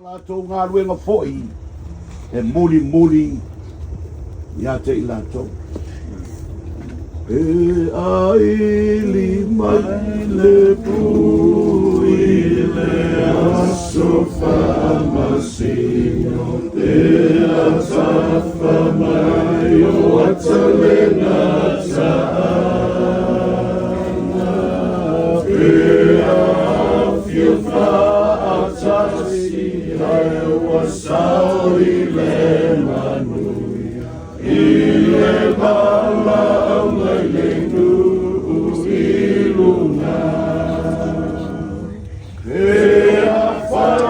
Tō ngā ruenga fōi, e muri ia te ila tō. E aili mai le pui le aso whamasino, te atafa mai o atalena taana. E awhio whaatasi ai wa sauri le manui, I le mala mai le nuu I luna. E awhai,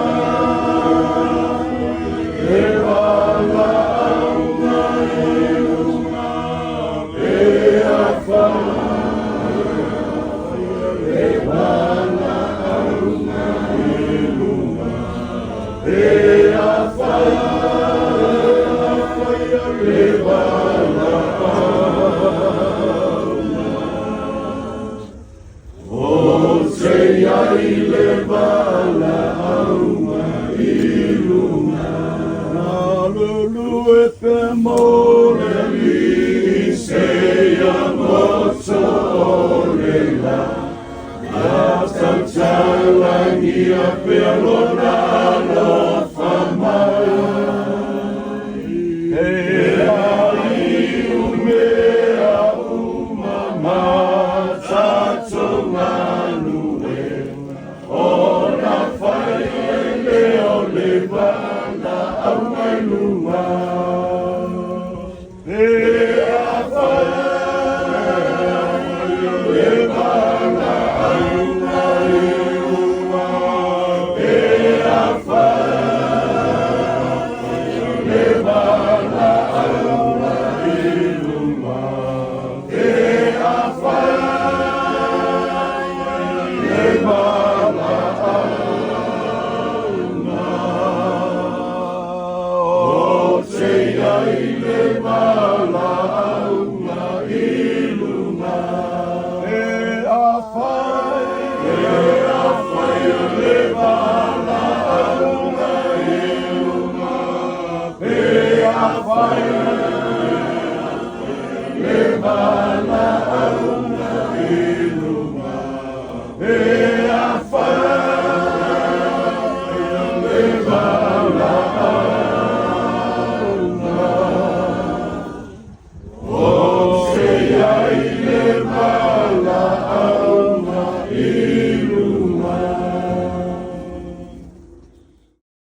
e wala mai luna, e awhai, e wala mai luna, e awhai, e wala o te ai le wala auma I luna. Na lulu e pe more li se ia moto o le la. A tautalangi a pe lona no whamai. E ai umea umama tato manue, o na whai ele o le wana au mai luma. E a whai le wana au mai luma. E a whai le wana au mai luma. E a whai le wana au o te ai le wana au mai luma. E a whai le wana au mai luma. E a whai